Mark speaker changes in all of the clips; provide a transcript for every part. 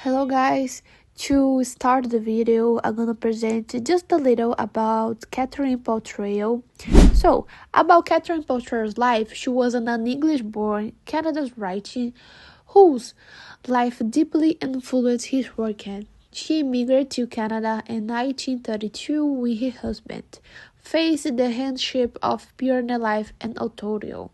Speaker 1: Hello guys, to start the video I'm gonna present just a little about Catherine Parr Traill. About Catherine Parr Traill's life, she was an English-born Canadian writer whose life deeply influenced his work. She immigrated to Canada in 1932 with her husband, faced the hardship of pioneer life in Ontario.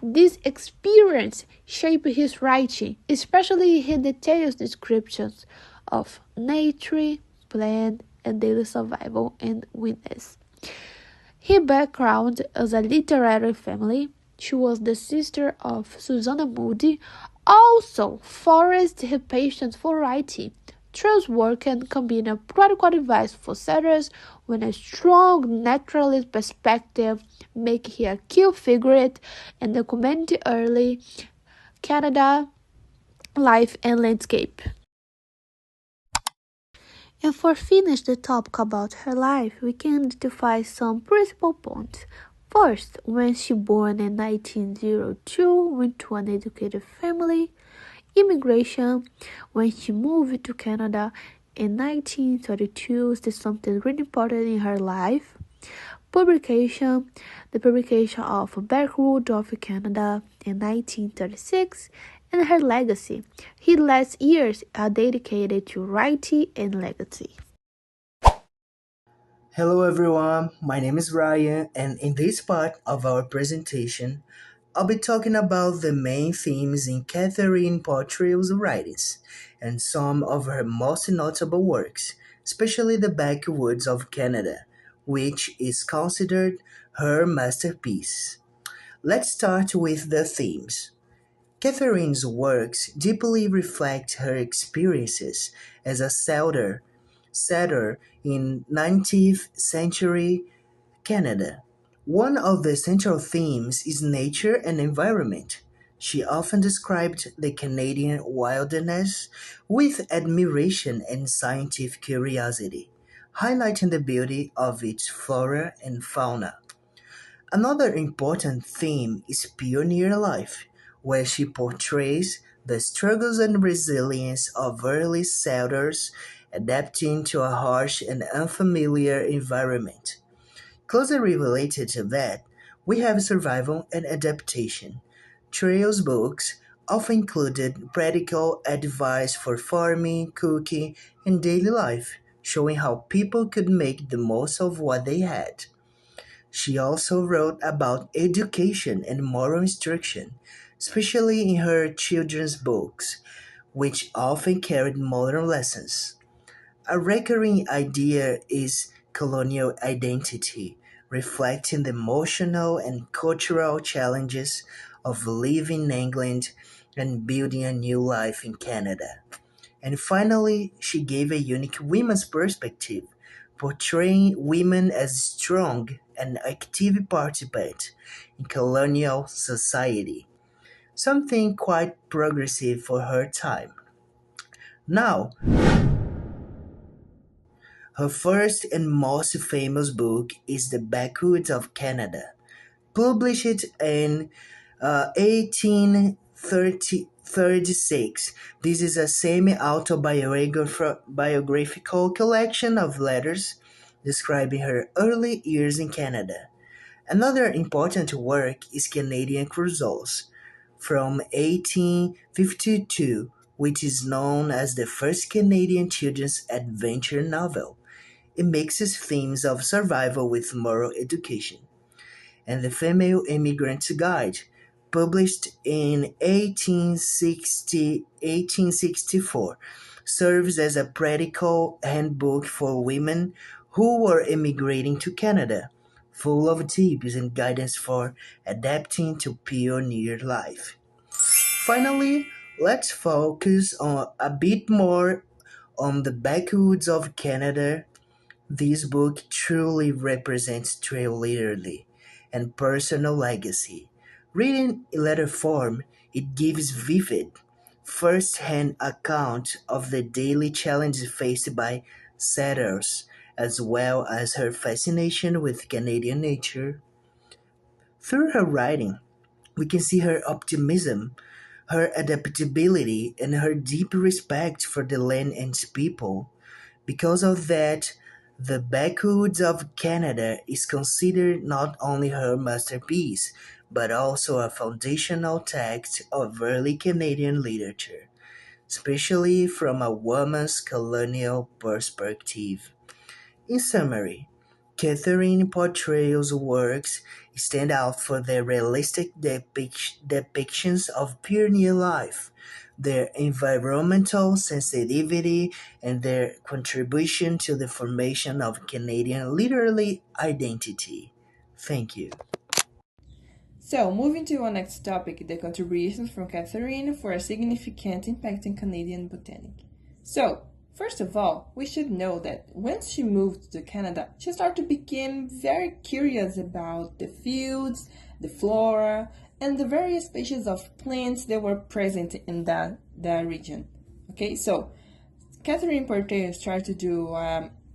Speaker 1: This experience shaped his writing, especially his detailed descriptions of nature, plant, and daily survival and witness. Her background as a literary family, she was the sister of Susanna Moody, also forced her passion for writing. Trill's work can combine a practical advice for settlers with a strong naturalist perspective, making her a key figure in documenting early Canada life and landscape. And for finish the topic about her life, we can identify some principal points. First, when she born in 1902, went to an educated family. Immigration, when she moved to Canada in 1932, is something really important in her life. Publication, the publication of Backroad of Canada in 1936, and her legacy. His last years are dedicated to writing and legacy.
Speaker 2: Hello everyone, my name is Ryan, and in this part of our presentation, I'll be talking about the main themes in Catherine Parr Traill's writings and some of her most notable works, especially The Backwoods of Canada, which is considered her masterpiece. Let's start with the themes. Catherine's works deeply reflect her experiences as a settler in 19th century Canada. One of the central themes is nature and environment. She often described the Canadian wilderness with admiration and scientific curiosity, highlighting the beauty of its flora and fauna. Another important theme is pioneer life, where she portrays the struggles and resilience of early settlers adapting to a harsh and unfamiliar environment. Closely related to that, we have survival and adaptation. Trail's books often included practical advice for farming, cooking, and daily life, showing how people could make the most of what they had. She also wrote about education and moral instruction, especially in her children's books, which often carried modern lessons. A recurring idea is colonial identity, reflecting the emotional and cultural challenges of living in England and building a new life in Canada. And finally, she gave a unique women's perspective, portraying women as strong and active participants in colonial society, something quite progressive for her time. Now, her first and most famous book is The Backwoods of Canada, published in 1836. This is a semi-autobiographical collection of letters describing her early years in Canada. Another important work is Canadian Crusoes from 1852, which is known as the first Canadian children's adventure novel. It mixes themes of survival with moral education. And The Female Immigrant's Guide, published in 1864, serves as a practical handbook for women who were immigrating to Canada, full of tips and guidance for adapting to pioneer life. Finally, let's focus on a bit more on the backwoods of Canada. This book truly represents trail literally and personal legacy. Written in letter form, it gives vivid, first-hand account of the daily challenges faced by settlers, as well as her fascination with Canadian nature. Through her writing, we can see her optimism, her adaptability, and her deep respect for the land and its people. Because of that, the Backwoods of Canada is considered not only her masterpiece, but also a foundational text of early Canadian literature, especially from a woman's colonial perspective. In summary, Catherine Portrayal's works stand out for their realistic depictions of pioneer life, their environmental sensitivity, and their contribution to the formation of Canadian literary identity. Thank you.
Speaker 3: So, moving to our next topic, the contributions from Catherine for a significant impact in Canadian botany. So, first of all, we should know that when she moved to Canada, she started to become very curious about the fields, the flora, and the various species of plants that were present in that region. Okay, so Catherine Porter started to do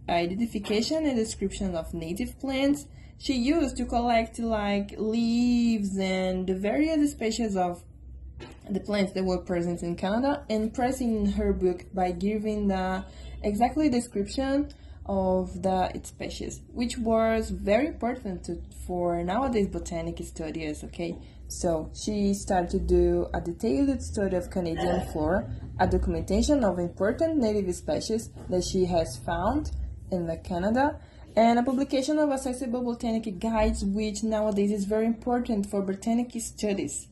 Speaker 3: identification and description of native plants. She used to collect like leaves and the various species of the plants that were present in Canada, and pressing in her book by giving the exactly description of the its species, which was very important for nowadays botanic studies. Okay, so she started to do a detailed study of Canadian flora, a documentation of important native species that she has found in the Canada, and a publication of accessible botanic guides, which nowadays is very important for botanic studies.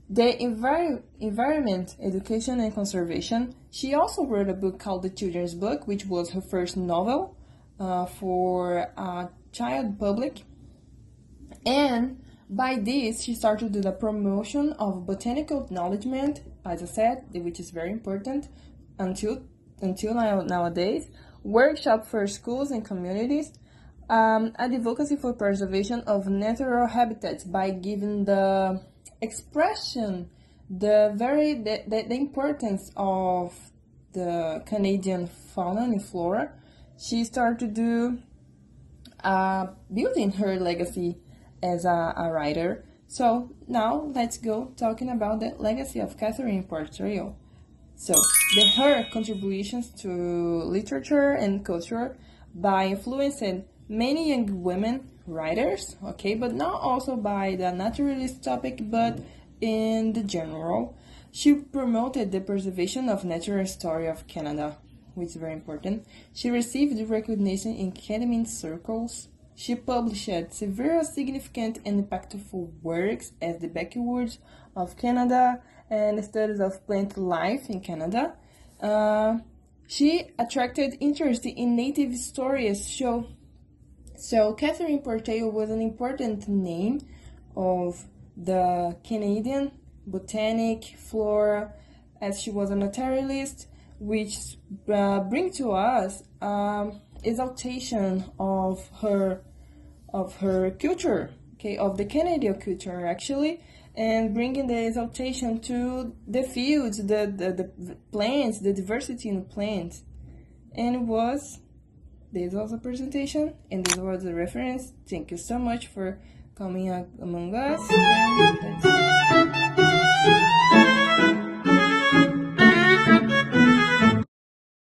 Speaker 3: The environment, education, and conservation. She also wrote a book called The Children's Book, which was her first novel for a child public. And by this, she started to do the promotion of botanical acknowledgement, as I said, which is very important until nowadays. Workshop for schools and communities. Advocacy for preservation of natural habitats by giving the expression the importance of the Canadian fauna and flora. She started to do building her legacy as a writer. So now let's go talking about the legacy of Catherine Parr Traill. So her contributions to literature and culture by influencing many young women writers, okay, but not also by the naturalist topic, but in the general. She promoted the preservation of natural story of Canada, which is very important. She received recognition in academic circles. She published several significant and impactful works as the Backwoods of Canada and studies of plant life in Canada. She attracted interest in native stories. So Catherine Porter was an important name of the Canadian botanic flora, as she was a naturalist, which bring to us exaltation of her culture, okay, of the Canadian culture actually, and bringing the exaltation to the fields, the plants, the diversity in plants. And this was a presentation, and this was a reference. Thank you so much for coming among us. And that's it.